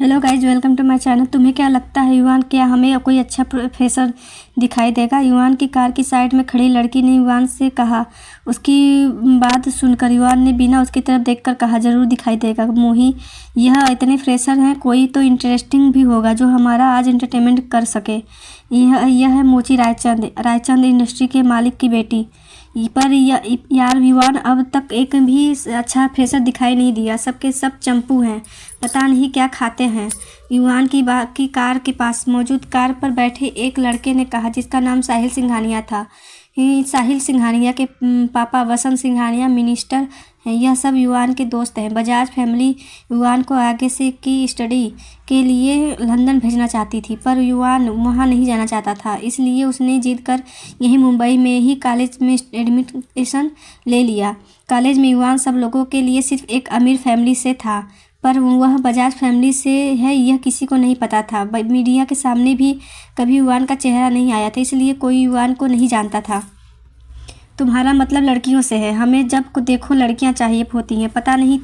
Hello guys, welcome to my channel. तुम्हें क्या लगता है युवान, क्या हमें कोई अच्छा प्रोफेसर दिखाई देगा? युवान की कार की साइड में खड़ी लड़की ने युवान से कहा। उसकी बात सुनकर युवान ने बिना उसकी तरफ देखकर कहा, जरूर दिखाई देगा मोही। यह इतने फ्रेशर हैं, कोई तो इंटरेस्टिंग भी होगा जो हमारा आज एंटरटेनमेंट कर सके। यह है मोची रायचंद इंडस्ट्री के मालिक की बेटी। पर यार युवान, अब तक एक भी अच्छा फ्रेशर दिखाई नहीं दिया। सबके सब चंपू हैं, पता नहीं क्या खाते हैं। युवान की कार के पास मौजूद कार पर बैठे एक लड़के ने कहा, जिसका नाम साहिल सिंघानिया था। साहिल सिंघानिया के पापा वसंत सिंघानिया मिनिस्टर हैं। यह सब युवान के दोस्त हैं। बजाज फैमिली युवान को आगे से की स्टडी के लिए लंदन भेजना चाहती थी, पर युवान वहाँ नहीं जाना चाहता था। इसलिए उसने जिद कर यहीं मुंबई में ही कॉलेज में एडमिशन ले लिया। कॉलेज में युवान सब लोगों के लिए सिर्फ एक अमीर फैमिली से था, पर वह बजाज फैमिली से है यह किसी को नहीं पता था। मीडिया के सामने भी कभी युवान का चेहरा नहीं आया था, इसलिए कोई युवान को नहीं जानता था। तुम्हारा मतलब लड़कियों से है? हमें जब देखो लड़कियां चाहिए होती हैं, पता नहीं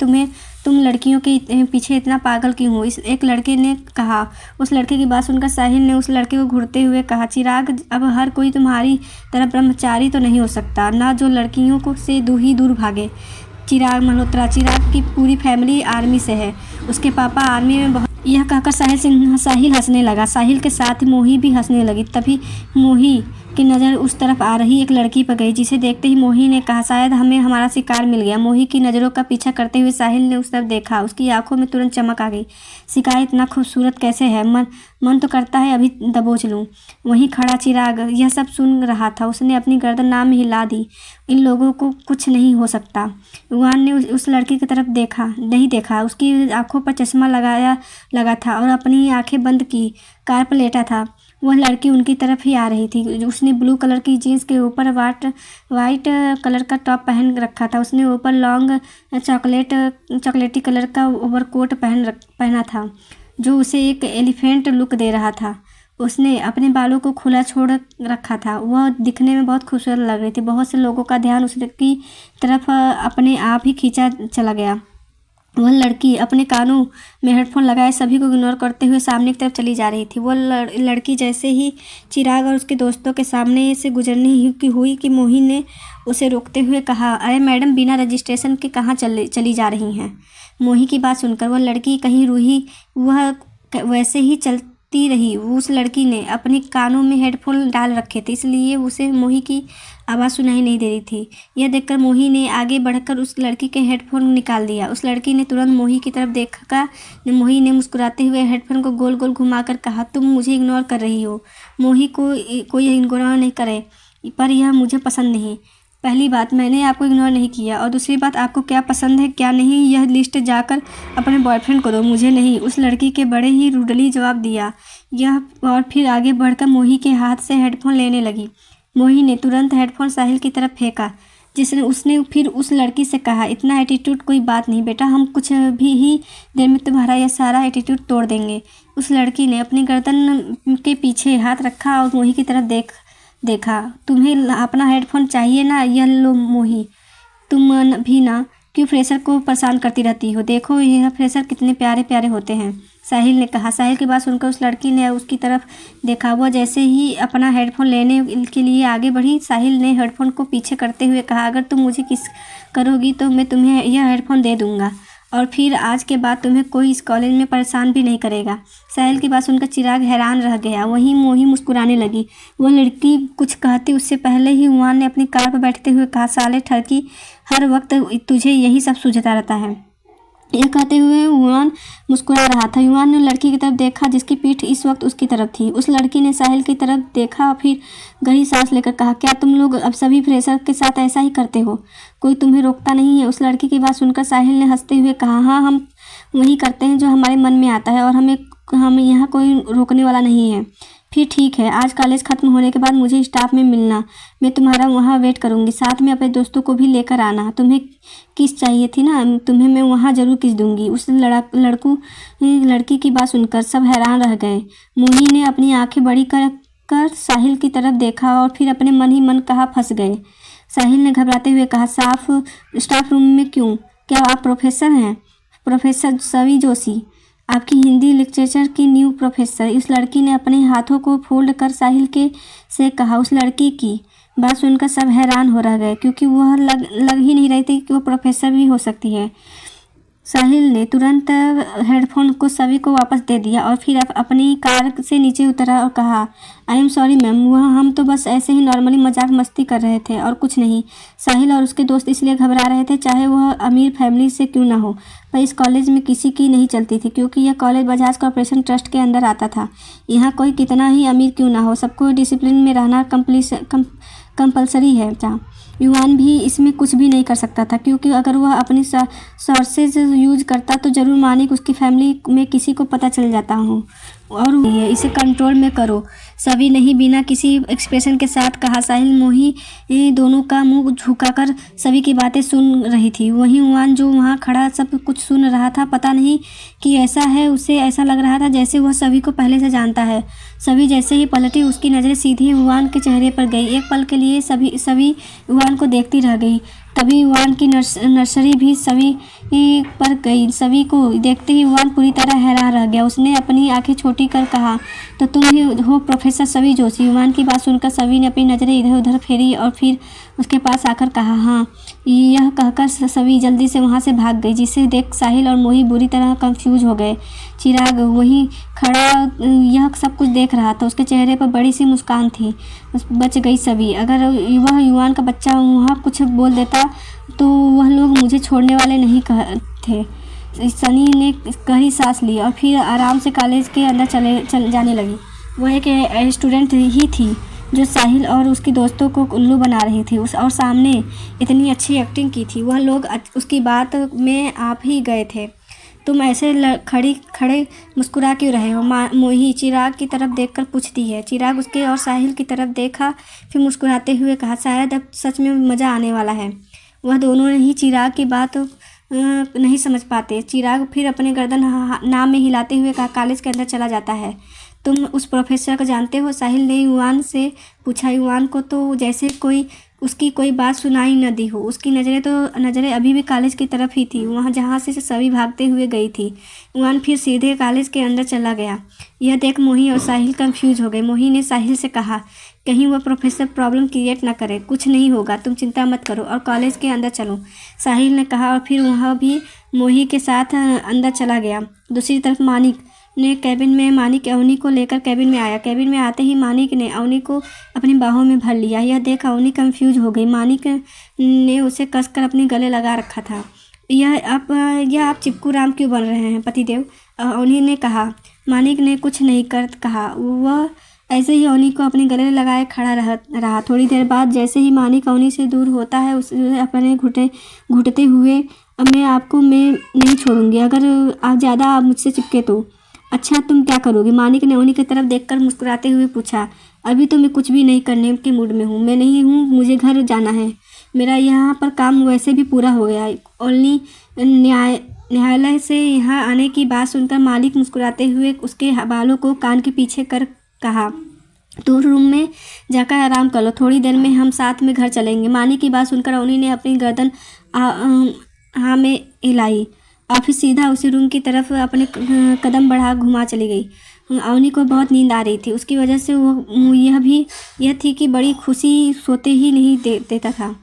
तुम लड़कियों के पीछे इतना पागल क्यों हो? इस एक लड़के ने कहा। उस लड़के की बात सुनकर साहिल ने उस लड़के को घूरते हुए कहा, चिराग, अब हर कोई तुम्हारी तरह ब्रह्मचारी तो नहीं हो सकता ना, जो लड़कियों को से दूर भागे। चिराग मल्होत्रा, चिराग की पूरी फैमिली आर्मी से है, उसके पापा आर्मी में बहुत। यह कहकर साहिल हंसने लगा। साहिल के साथ मोही भी हंसने लगी। तभी मोही की नज़र उस तरफ आ रही एक लड़की पर गई, जिसे देखते ही मोही ने कहा, शायद हमें हमारा शिकार मिल गया। मोही की नज़रों का पीछा करते हुए साहिल ने उस तरफ देखा। उसकी आंखों में तुरंत चमक आ गई। शिकार इतना खूबसूरत कैसे है? मन तो करता है अभी दबोच लूँ। वहीं खड़ा चिराग यह सब सुन रहा था। उसने अपनी गर्दन नाम हिला दी। इन लोगों को कुछ नहीं हो सकता। युवान ने उस लड़की की तरफ नहीं देखा। उसकी आंखों पर चश्मा लगा था और अपनी आंखें बंद की कार पर लेटा था। वह लड़की उनकी तरफ ही आ रही थी। उसने ब्लू कलर की जीन्स के ऊपर वाइट कलर का टॉप पहन रखा था। उसने ऊपर लॉन्ग चॉकलेटी कलर का ओवरकोट पहना था, जो उसे एक एलिफेंट लुक दे रहा था। उसने अपने बालों को खुला छोड़ रखा था। वह दिखने में बहुत खूबसूरत लग रही थी। बहुत से लोगों का ध्यान उसकी तरफ अपने आप ही खींचा चला गया। वह लड़की अपने कानों में हेडफोन लगाए सभी को इग्नोर करते हुए सामने की तरफ चली जा रही थी। वह लड़की जैसे ही चिराग और उसके दोस्तों के सामने से गुजरनी हुई कि मोही ने उसे रोकते हुए कहा, अरे मैडम, बिना रजिस्ट्रेशन के कहाँ चली जा रही हैं? मोही की बात सुनकर वह लड़की कहीं रूही। वह वैसे ही चलती रही। उस लड़की ने अपने कानों में हेडफोन डाल रखे थे, इसलिए उसे मोही की आवाज़ सुनाई नहीं दे रही थी। यह देखकर मोही ने आगे बढ़कर उस लड़की के हेडफोन निकाल दिया। उस लड़की ने तुरंत मोही की तरफ देखा। मोही ने मुस्कुराते हुए हेडफोन को गोल गोल घुमाकर कहा, तुम मुझे इग्नोर कर रही हो। मोही को कोई इग्नोर नहीं करे, पर यह मुझे पसंद नहीं। पहली बात, मैंने आपको इग्नोर नहीं किया, और दूसरी बात, आपको क्या पसंद है क्या नहीं, यह लिस्ट जाकर अपने बॉयफ्रेंड को दो, मुझे नहीं। उस लड़की के बड़े ही रूडली जवाब दिया यह, और फिर आगे बढ़कर मोही के हाथ से हेडफोन लेने लगी। मोही ने तुरंत हेडफोन साहिल की तरफ फेंका, उसने फिर उस लड़की से कहा, इतना एटीट्यूड कोई बात नहीं बेटा, हम कुछ भी ही देर में तुम्हारा यह सारा एटीट्यूड तोड़ देंगे। उस लड़की ने अपनी गर्दन के पीछे हाथ रखा और मोही की तरफ देखा। तुम्हें अपना हेडफोन चाहिए ना? यह लो मोही, तुम भी ना क्यों फ्रेशर को परेशान करती रहती हो? देखो यह फ्रेशर कितने प्यारे प्यारे होते हैं, साहिल ने कहा। साहिल की बात सुनकर उस लड़की ने उसकी तरफ देखा। वह जैसे ही अपना हेडफोन लेने के लिए आगे बढ़ी, साहिल ने हेडफोन को पीछे करते हुए कहा, अगर तुम मुझे किस करोगी तो मैं तुम्हें यह हेडफोन दे दूँगा, और फिर आज के बाद तुम्हें कोई इस कॉलेज में परेशान भी नहीं करेगा। साहिल की बात सुनकर चिराग हैरान रह गया। वहीं मोही मुस्कुराने लगी। वह लड़की कुछ कहती उससे पहले ही युवान ने अपनी कार पर बैठते हुए कहा, साले ठरकी, हर वक्त तुझे यही सब सूझता रहता है। यह कहते हुए युवान मुस्कुरा रहा था। युवान ने लड़की की तरफ देखा, जिसकी पीठ इस वक्त उसकी तरफ थी। उस लड़की ने साहिल की तरफ देखा और फिर गहरी सांस लेकर कहा, क्या तुम लोग अब सभी फ्रेशर के साथ ऐसा ही करते हो? कोई तुम्हें रोकता नहीं है? उस लड़की की बात सुनकर साहिल ने हंसते हुए कहा, हाँ, हम वही करते हैं जो हमारे मन में आता है, और हमें यहाँ कोई रोकने वाला नहीं है। फिर ठीक है, आज कॉलेज खत्म होने के बाद मुझे स्टाफ में मिलना, मैं तुम्हारा वहाँ वेट करूँगी। साथ में अपने दोस्तों को भी लेकर आना। तुम्हें किस चाहिए थी ना, तुम्हें मैं वहाँ ज़रूर किस दूँगी। उस लड़की की बात सुनकर सब हैरान रह गए। मोही ने अपनी आंखें बड़ी कर साहिल की तरफ देखा और फिर अपने मन ही मन कहा, फंस गए। साहिल ने घबराते हुए कहा, स्टाफ रूम में क्यों? क्या आप प्रोफेसर हैं? प्रोफेसर सवी जोशी, आपकी हिंदी लिटरेचर की न्यू प्रोफेसर। इस लड़की ने अपने हाथों को फोल्ड कर साहिल के से कहा। उस लड़की की बात सुनकर सब हैरान हो रह गए, क्योंकि वह लग ही नहीं रही थी कि वो प्रोफेसर भी हो सकती है। साहिल ने तुरंत हेडफोन को सभी को वापस दे दिया और फिर अपनी कार से नीचे उतरा और कहा, आई एम सॉरी मैम, वह हम तो बस ऐसे ही नॉर्मली मजाक मस्ती कर रहे थे और कुछ नहीं। साहिल और उसके दोस्त इसलिए घबरा रहे थे, चाहे वह अमीर फैमिली से क्यों ना हो, पर इस कॉलेज में किसी की नहीं चलती थी, क्योंकि यह कॉलेज बजाज कॉरपोरेशन ट्रस्ट के अंदर आता था। यहाँ कोई कितना ही अमीर क्यों ना हो, सबको डिसिप्लिन में रहना कंपलसरी है था। युवान भी इसमें कुछ भी नहीं कर सकता था, क्योंकि अगर वह अपनी सोर्सेज यूज करता तो ज़रूर मानिक उसकी फैमिली में किसी को पता चल जाता हूँ और इसे कंट्रोल में करो। सभी नहीं बिना किसी एक्सप्रेशन के साथ कहा। साहिल मोही दोनों का मुंह झुकाकर सभी की बातें सुन रही थी। वहीं युवान जो वहाँ खड़ा सब कुछ सुन रहा था, पता नहीं कि ऐसा है, उसे ऐसा लग रहा था जैसे वह सभी को पहले से जानता है। सभी जैसे ही पलटी, उसकी नज़रें सीधी युवान के चेहरे पर गई। एक पल के लिए सभी युवान को देखती रह गई। तभी युवान की नर्सरी भी सभी पर गई। सभी को देखते ही युवान पूरी तरह हैरान रह गया। उसने अपनी आंखें छोटी कर कहा, तो तुम ही हो प्रोफेसर सवी जोशी। युवान की बात सुनकर सभी ने अपनी नज़रें इधर उधर फेरी और फिर उसके पास आकर कहा, हाँ। यह कहकर सभी जल्दी से वहाँ से भाग गई, जिसे देख साहिल और मोही बुरी तरह कंफ्यूज हो गए। चिराग वहीं खड़ा यह सब कुछ देख रहा था। उसके चेहरे पर बड़ी सी मुस्कान थी। बच गई सभी। अगर वह युवान का बच्चा वहाँ कुछ बोल देता तो वह लोग मुझे छोड़ने वाले नहीं थे। सनी ने गहरी सांस ली और फिर आराम से कॉलेज के अंदर चल जाने लगी। वह एक स्टूडेंट ही थी जो साहिल और उसके दोस्तों को उल्लू बना रही थी और सामने इतनी अच्छी एक्टिंग की थी। वह लोग उसकी बात में आप ही गए थे। तुम ऐसे खड़े मुस्कुरा क्यों रहे हो? मोही चिराग की तरफ देखकर पूछती है। चिराग उसके और साहिल की तरफ देखा, फिर मुस्कुराते हुए कहा, शायद अब सच में मज़ा आने वाला है। वह दोनों ही चिराग की बात नहीं समझ पाते। चिराग फिर अपने गर्दन नाम में हिलाते हुए कहा, कॉलेज के अंदर चला जाता है। तुम उस प्रोफेसर को जानते हो? साहिल ने युवान से पूछा। युवान को तो जैसे उसकी कोई बात सुनाई न दी हो। उसकी नज़रें अभी भी कॉलेज की तरफ ही थी, वहाँ जहाँ से सभी भागते हुए गई थी। युवान फिर सीधे कॉलेज के अंदर चला गया। यह देख मोही और साहिल कंफ्यूज हो गए। मोही ने साहिल से कहा, कहीं वह प्रोफेसर प्रॉब्लम क्रिएट ना करे। कुछ नहीं होगा, तुम चिंता मत करो और कॉलेज के अंदर चलो, साहिल ने कहा और फिर वह भी मोही के साथ अंदर चला गया। दूसरी तरफ मानिक ने कैबिन में मानिक अवनी को लेकर कैबिन में आया। कैबिन में आते ही मानिक ने अवनी को अपनी बाहों में भर लिया। यह देख अवनी कंफ्यूज हो गई। मानिक ने उसे कसकर अपने गले लगा रखा था। यह आप चिपकू राम क्यों बन रहे हैं पतिदेव? अवनी ने कहा। मानिक ने कुछ नहीं कर कहा। वह ऐसे ही अवनी को अपने गले लगाए खड़ा रहा। थोड़ी देर बाद जैसे ही मानिक अवनी से दूर होता है, उसे अपने घुटते हुए, मैं आपको मैं नहीं छोड़ूंगी अगर आप ज़्यादा मुझसे चिपके तो। अच्छा, तुम क्या करोगे? मानिक ने अवनी की तरफ देखकर मुस्कुराते हुए पूछा। अभी तो मैं कुछ भी नहीं करने के मूड में हूँ। मैं नहीं हूँ, मुझे घर जाना है। मेरा यहाँ पर काम वैसे भी पूरा हो गया है। ओनली न्यायालय से यहाँ आने की बात सुनकर मालिक मुस्कुराते हुए उसके बालों को कान के पीछे कर कहा, तो रूम में जाकर आराम कर लो, थोड़ी देर में हम साथ में घर चलेंगे। मानिक की बात सुनकर अवनी ने अपनी गर्दन हाँ में हिलाई और फिर सीधा उसी रूम की तरफ अपने कदम बढ़ा घुमा चली गई। अवनी को बहुत नींद आ रही थी। उसकी वजह से वो यह थी कि बड़ी खुशी सोते ही नहीं देता था।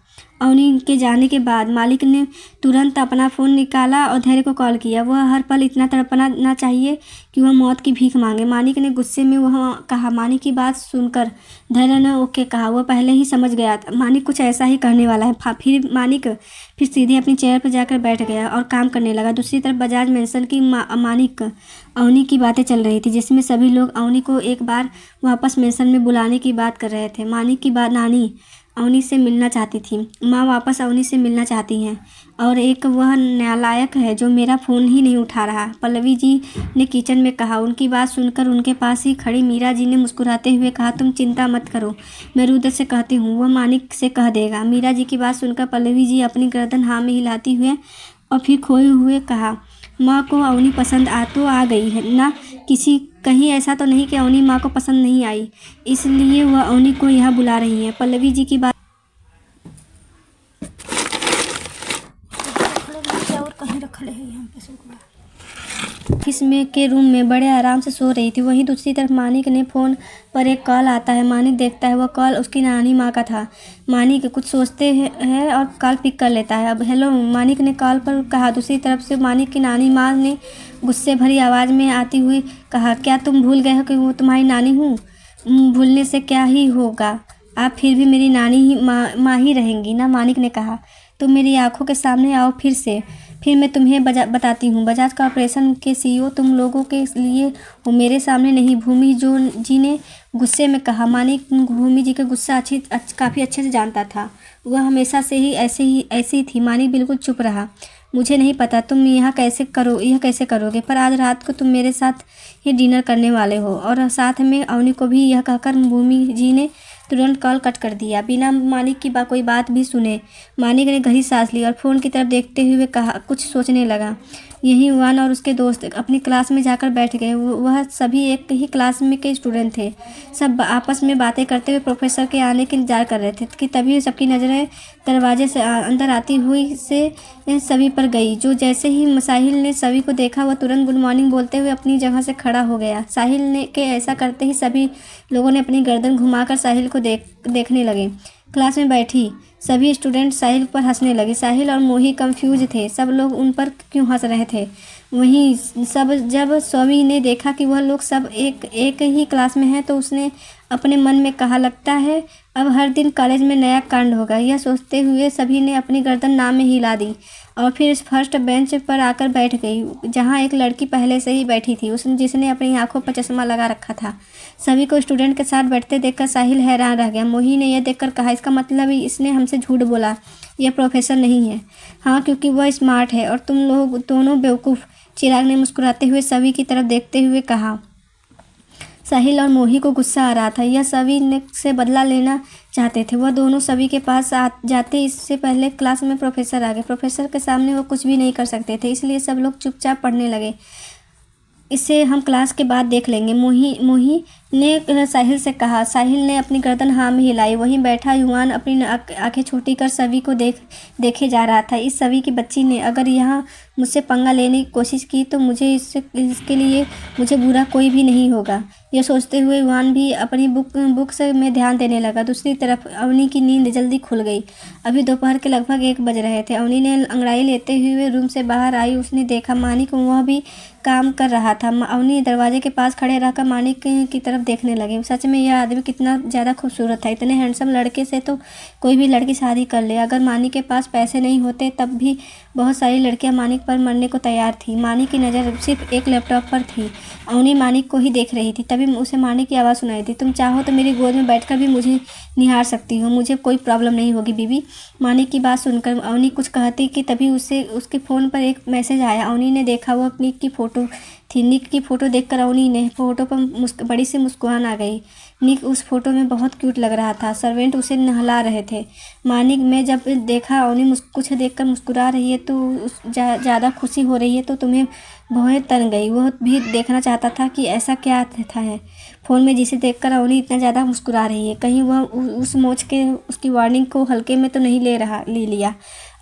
अवनी के जाने के बाद मालिक ने तुरंत अपना फ़ोन निकाला और धैर्य को कॉल किया। वह हर पल इतना तड़पना ना चाहिए कि वह मौत की भीख मांगे। मानिक ने गुस्से में वह कहा। मानिक की बात सुनकर धैर्य ने ओके कहा। वह पहले ही समझ गया था मानिक कुछ ऐसा ही करने वाला है। फिर सीधे अपनी चेयर पर जाकर बैठ गया और काम करने लगा। दूसरी तरफ बजाज मेंशन की मानिक अवनी की बातें चल रही थी, जिसमें सभी लोग अवनी को एक बार वापस मेंशन में बुलाने की बात कर रहे थे। मानिक की बात नानी अवनी से मिलना चाहती थी। माँ वापस अवनी से मिलना चाहती हैं और एक वह नालायक है जो मेरा फ़ोन ही नहीं उठा रहा, पल्लवी जी ने किचन में कहा। उनकी बात सुनकर उनके पास ही खड़ी मीरा जी ने मुस्कुराते हुए कहा, तुम चिंता मत करो, मैं रुद्र से कहती हूँ, वह मानिक से कह देगा। मीरा जी की बात सुनकर पल्लवी जी अपनी गर्दन हाँ में हिलाती हुए और फिर खोए हुए कहा, माँ को अवनी पसंद आ गई है ना? कहीं ऐसा तो नहीं कि अवनी माँ को पसंद नहीं आई, इसलिए वह अवनी को यहाँ बुला रही है। पल्लवी जी की बात और कहीं रखले है यहाँ पे ऑफिस में के रूम में बड़े आराम से सो रही थी। वहीं दूसरी तरफ मानिक ने फ़ोन पर एक कॉल आता है। मानिक देखता है, वह कॉल उसकी नानी माँ का था। मानिक कुछ सोचते है और कॉल पिक कर लेता है। अब हेलो, मानिक ने कॉल पर कहा। दूसरी तरफ से मानिक की नानी माँ ने गुस्से भरी आवाज़ में आती हुई कहा, क्या तुम भूल गए हो कि वो तुम्हारी नानी हूँ? भूलने से क्या ही होगा, आप फिर भी मेरी नानी ही माँ ही रहेंगी ना। मानिक ने कहा, तुम मेरी आंखों के सामने आओ फिर मैं तुम्हें बताती हूँ। बजाज कॉर्पोरेशन के सीईओ तुम लोगों के लिए हो, मेरे सामने नहीं। भूमि जी ने गुस्से में कहा। मानिक भूमि जी का गुस्सा काफ़ी अच्छे से जानता था। वह हमेशा से ही ऐसी थी। मानिक बिल्कुल चुप रहा। मुझे नहीं पता तुम यह कैसे करोगे, पर आज रात को तुम मेरे साथ ही डिनर करने वाले हो, और साथ में अवनी को भी। यह कहकर भूमि जी ने तुरंत कॉल कट कर दिया, बिना मानिक की कोई बात भी सुने। मानिक ने गहरी सांस ली और फ़ोन की तरफ देखते हुए कहा, कुछ सोचने लगा। यही युवान और उसके दोस्त अपनी क्लास में जाकर बैठ गए। वह सभी एक ही क्लास में के स्टूडेंट थे। सब आपस में बातें करते हुए प्रोफेसर के आने के इंतजार कर रहे थे कि तभी सबकी नज़रें दरवाजे से अंदर आती हुई से सभी पर गई। जैसे ही साहिल ने सभी को देखा, वह तुरंत गुड मॉर्निंग बोलते हुए अपनी जगह से खड़ा हो गया। साहिल ने के ऐसा करते ही सभी लोगों ने अपनी गर्दन घुमाकर साहिल को देखने लगे। क्लास में बैठी सभी स्टूडेंट साहिल पर हंसने लगे। साहिल और मोही कंफ्यूज थे, सब लोग उन पर क्यों हंस रहे थे। वहीं जब स्वामी ने देखा कि वह लोग सब एक ही क्लास में हैं, तो उसने अपने मन में कहा, लगता है अब हर दिन कॉलेज में नया कांड होगा। यह सोचते हुए सभी ने अपनी गर्दन नाम में हिला दी और फिर फर्स्ट बेंच पर आकर बैठ गई, जहाँ एक लड़की पहले से ही बैठी थी, जिसने अपनी आंखों पर चश्मा लगा रखा था। सभी को स्टूडेंट के साथ बैठते देखकर साहिल हैरान रह गया। मोही ने यह देखकर कहा, इसका मतलब इसने हमसे झूठ बोला, यह प्रोफेसर नहीं है। हाँ, क्योंकि वह स्मार्ट है और तुम लोग दोनों बेवकूफ़। चिराग ने मुस्कुराते हुए सभी की तरफ देखते हुए कहा। साहिल और मोही को गुस्सा आ रहा था। यह सभी से बदला लेना चाहते थे। वह दोनों सभी के पास जाते इससे पहले क्लास में प्रोफेसर आ गए। प्रोफेसर के सामने वो कुछ भी नहीं कर सकते थे, इसलिए सब लोग चुपचाप पढ़ने लगे। इसे हम क्लास के बाद देख लेंगे, मोही ने साहिल से कहा। साहिल ने अपनी गर्दन हाँ में हिलाई। वहीं बैठा युवान अपनी आंखें छोटी कर सभी को देखे जा रहा था। इस सभी की बच्ची ने अगर यहाँ मुझसे पंगा लेने की कोशिश की तो इसके लिए मुझे बुरा कोई भी नहीं होगा। यह सोचते हुए युवान भी अपनी बुक्स में ध्यान देने लगा। दूसरी तरफ अवनी की नींद जल्दी खुल गई। अभी दोपहर के लगभग 1 बज रहे थे। अवनी ने अंगड़ाई लेते हुए रूम से बाहर आई। उसने देखा मानिक वह भी काम कर रहा था। अवनी दरवाजे के पास खड़े रहकर मानिक की तरफ देखने लगे। सच में यह आदमी कितना ज़्यादा खूबसूरत था। इतने हैंडसम लड़के से तो कोई भी लड़की शादी कर ले। अगर मानिक के पास पैसे नहीं होते तब भी बहुत सारी लड़कियां मानिक पर मरने को तैयार थी। मानिक की नज़र सिर्फ एक लैपटॉप पर थी। अवनी मानिक को ही देख रही थी। तभी उसे मानिक की आवाज़ सुनाई दी, तुम चाहो तो मेरी गोद में बैठकर भी मुझे निहार सकती हो, मुझे कोई प्रॉब्लम नहीं होगी बीबी। मानिक की बात सुनकर अवनी कुछ कहती कि तभी उसके फ़ोन पर एक मैसेज आया। अवनी ने देखा, वह निक की फ़ोटो थी। निक की फ़ोटो देखकर अवनी ने फ़ोटो पर बड़ी सी मुस्कुराहट आ गई। निक उस फोटो में बहुत क्यूट लग रहा था। सर्वेंट उसे नहला रहे थे। मानिक में जब देखा अवनी कुछ देखकर मुस्कुरा रही है तो ज़्यादा खुशी हो रही है तो तुम्हें भौहें तन गई। वह भी देखना चाहता था कि ऐसा क्या था है फ़ोन में जिसे देखकर अवनी इतना ज़्यादा मुस्कुरा रही है। कहीं वह उस मोच के उसकी वार्निंग को हल्के में तो नहीं ले लिया।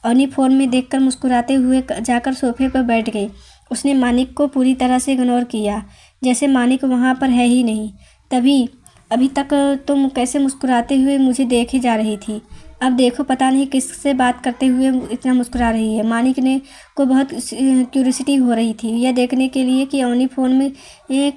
अवनी फ़ोन में देखकर मुस्कुराते हुए जाकर सोफे पर बैठ गई। उसने मानिक को पूरी तरह से इग्नोर किया, जैसे मानिक वहाँ पर है ही नहीं। अभी तक तुम कैसे मुस्कुराते हुए मुझे देखे जा रही थी, अब देखो पता नहीं किससे बात करते हुए इतना मुस्कुरा रही है। मानिक को बहुत क्यूरियोसिटी हो रही थी यह देखने के लिए कि अवनी फ़ोन में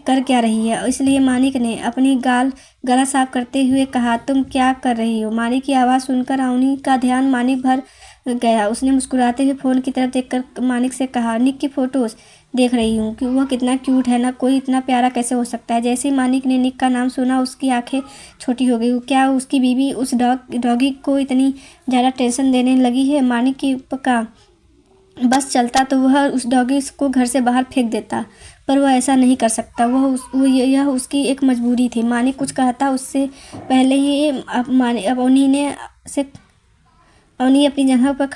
कर क्या रही है। इसलिए मानिक ने अपनी गला साफ करते हुए कहा, तुम क्या कर रही हो। मानिक की आवाज़ सुनकर अवनी का ध्यान मानिक भर गया। उसने मुस्कुराते हुए फ़ोन की तरफ देखकर मानिक से कहा, निक की फ़ोटोज़ देख रही हूँ कि वह कितना क्यूट है ना, कोई इतना प्यारा कैसे हो सकता है। जैसे ही मानिक ने निक का नाम सुना उसकी आंखें छोटी हो गई। क्या उसकी बीवी उस डॉगी को इतनी ज़्यादा टेंशन देने लगी है। मानिक की का बस चलता तो वह उस डॉगी को घर से बाहर फेंक देता, पर वह ऐसा नहीं कर सकता। यह उसकी एक मजबूरी थी। मानिक कुछ कहता उससे पहले ही अवनी अपनी जगह पर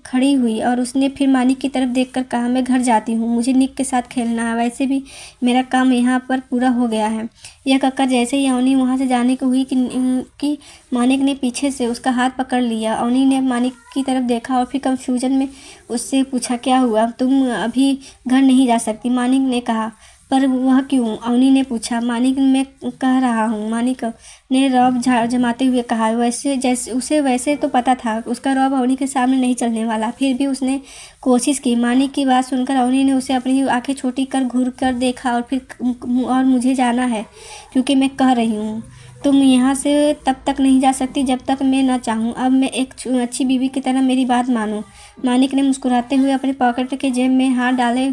खड़ी हुई और उसने फिर मानिक की तरफ देखकर कहा, मैं घर जाती हूँ, मुझे निक के साथ खेलना है, वैसे भी मेरा काम यहाँ पर पूरा हो गया है। यह कहकर जैसे ही अवनी वहाँ से जाने को हुई कि मानिक ने पीछे से उसका हाथ पकड़ लिया। अवनी ने मानिक की तरफ देखा और फिर कंफ्यूजन में उससे पूछा, क्या हुआ, तुम अभी घर नहीं जा सकती? मानिक ने कहा, पर वह क्यों? अवनी ने पूछा। मानिक, मैं कह रहा हूँ, मानिक ने रौब जमाते हुए कहा। वैसे जैसे उसे वैसे तो पता था उसका रौब अवनी के सामने नहीं चलने वाला, फिर भी उसने कोशिश की। मानिक की बात सुनकर अवनी ने उसे अपनी आंखें छोटी कर घूर कर देखा और मुझे जाना है, क्योंकि मैं कह रही हूँ तुम यहाँ से तब तक नहीं जा सकती जब तक मैं न चाहूँ। अब मैं एक अच्छी बीवी की तरह मेरी बात मानो। मानिक ने मुस्कुराते हुए अपने पॉकेट के जेब में हाथ डाले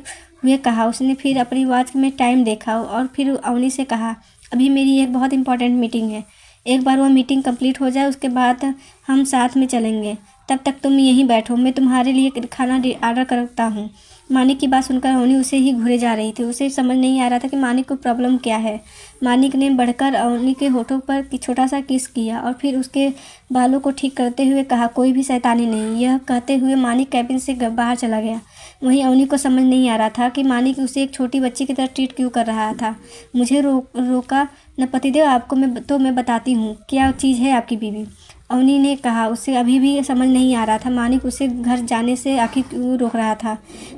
हुए कहा। उसने फिर अपनी वॉच में टाइम देखा और फिर अवनी से कहा, अभी मेरी एक बहुत इंपॉर्टेंट मीटिंग है, एक बार वह मीटिंग कंप्लीट हो जाए उसके बाद हम साथ में चलेंगे, तब तक तुम यहीं बैठो, मैं तुम्हारे लिए खाना ऑर्डर करता हूँ। मानिक की बात सुनकर अवनी उसे ही घूरे जा रही थी। उसे समझ नहीं आ रहा था कि मानिक को प्रॉब्लम क्या है। मानिक ने बढ़कर अवनी के होठों पर छोटा सा किस किया और फिर उसके बालों को ठीक करते हुए कहा, कोई भी शैतानी नहीं। यह कहते हुए मानिक कैबिन से बाहर चला गया। वहीं अवनी को समझ नहीं आ रहा था कि मानिक उसे एक छोटी बच्ची की तरह ट्रीट क्यों कर रहा था। मुझे रोका न पतिदेव, आपको मैं बताती हूँ क्या चीज़ है आपकी बीवी, अवनी ने कहा। उसे अभी भी समझ नहीं आ रहा था मानिक उसे घर जाने से आखिर क्यों रोक रहा था।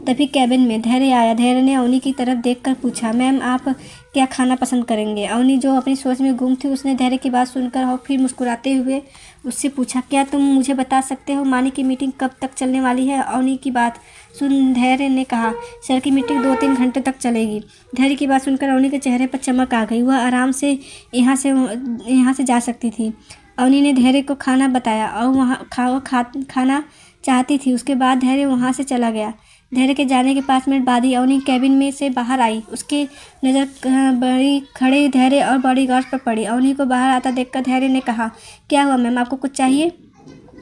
तभी कैबिन में धैर्य आया। धैर्य ने अवनी की तरफ देखकर पूछा, मैम आप क्या खाना पसंद करेंगे? अवनी जो अपनी सोच में गुम थी, उसने धैर्य की बात सुनकर और फिर मुस्कुराते हुए उससे पूछा, क्या तुम मुझे बता सकते हो मानिक की मीटिंग कब तक चलने वाली है? अवनी की बात सुन धैर्य ने कहा, सर की मीटिंग 2-3 घंटे तक चलेगी। धैर्य की बात सुनकर अवनी के चेहरे पर चमक आ गई। वह आराम से यहाँ से जा सकती थी। अवनी ने धैर्य को खाना बताया और खाना चाहती थी। उसके बाद धैर्य वहाँ से चला गया। धैर्य के जाने के 5 मिनट बाद ही अवनी कैबिन में से बाहर आई। उसके नज़र बड़ी खड़े धैर्य और बॉडीगार्ड पर पड़ी। अवनी को बाहर आता देखकर धैर्य ने कहा, क्या हुआ मैम, आपको कुछ चाहिए?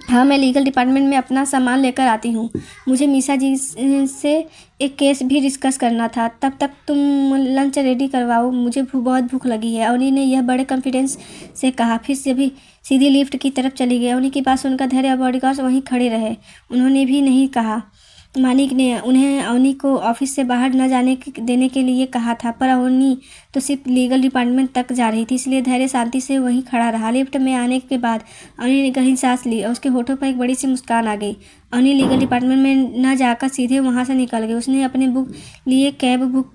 हाँ, मैं लीगल डिपार्टमेंट में अपना सामान लेकर आती हूँ, मुझे मीसा जी से एक केस भी डिस्कस करना था। तब तक तुम लंच रेडी करवाओ, मुझे बहुत भूख लगी है। अवनी ने यह बड़े कॉन्फिडेंस से कहा। फिर से भी सीधी लिफ्ट की तरफ चली गई। अवनी की बात सुनकर धैर्य और बॉडीगार्ड वहीं खड़े रहे। उन्होंने भी नहीं कहा। मानिक ने उन्हें अवनी को ऑफिस से बाहर न जाने देने के लिए कहा था, पर अवनी तो सिर्फ लीगल डिपार्टमेंट तक जा रही थी, इसलिए धैर्य शांति से वहीं खड़ा रहा। लिफ्ट में आने के बाद अवनी ने गहरी सांस ली और उसके होठों पर एक बड़ी सी मुस्कान आ गई। अवनी लीगल डिपार्टमेंट में न जाकर सीधे वहाँ से निकल गई। उसने अपने बुक लिए कैब बुक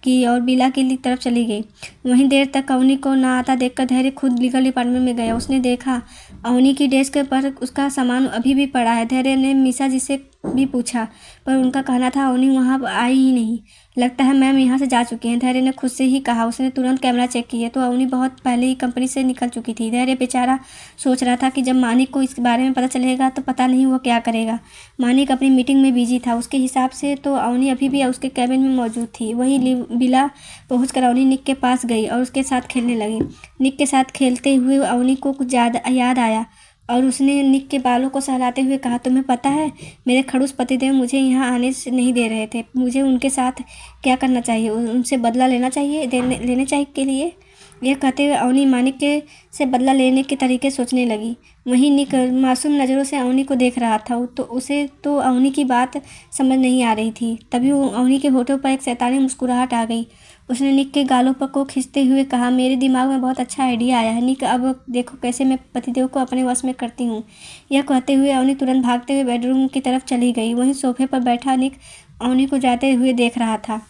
की और बिला की तरफ चली गई। वहीं देर तक अवनी को न आता देखकर धैर्य खुद लीगल डिपार्टमेंट में गया। उसने देखा अवनी की डेस्क पर उसका सामान अभी भी पड़ा है। धैर्य ने मीसा जी से भी पूछा, पर उनका कहना था अवनी वहाँ आई ही नहीं। लगता है मैम यहाँ से जा चुकी हैं, धैर्य ने खुद से ही कहा। उसने तुरंत कैमरा चेक किया तो अवनी बहुत पहले ही कंपनी से निकल चुकी थी। धैर्य बेचारा सोच रहा था कि जब मानिक को इस बारे में पता चलेगा तो पता नहीं वो क्या करेगा। मानिक अपनी मीटिंग में बिजी था। उसके हिसाब से तो अवनी अभी भी उसके कैबिन में मौजूद थी। वहीं बिला पहुँचकर अवनी निक के पास गई और उसके साथ खेलने लगी। निक के साथ खेलते हुए अवनी को कुछ याद आया और उसने निक के बालों को सहलाते हुए कहा, तुम्हें पता है मेरे खड़ूस पतिदेव मुझे यहाँ आने से नहीं दे रहे थे, मुझे उनके साथ क्या करना चाहिए? उनसे बदला लेना चाहिए, लेने चाहिए के लिए? यह कहते हुए अवनी मानिक के से बदला लेने के तरीके सोचने लगी। वहीं निक मासूम नज़रों से अवनी को देख रहा था, तो उसे तो अवनी की बात समझ नहीं आ रही थी। तभी अवनी के होठों पर एक शैतानी मुस्कुराहट आ गई। उसने निक के गालों पर को खींचते हुए कहा, मेरे दिमाग में बहुत अच्छा आइडिया आया है निक, अब देखो कैसे मैं पतिदेव को अपने वश में करती हूँ। यह कहते हुए अवनी तुरंत भागते हुए बेडरूम की तरफ चली गई। वहीं सोफे पर बैठा निक अवनी को जाते हुए देख रहा था।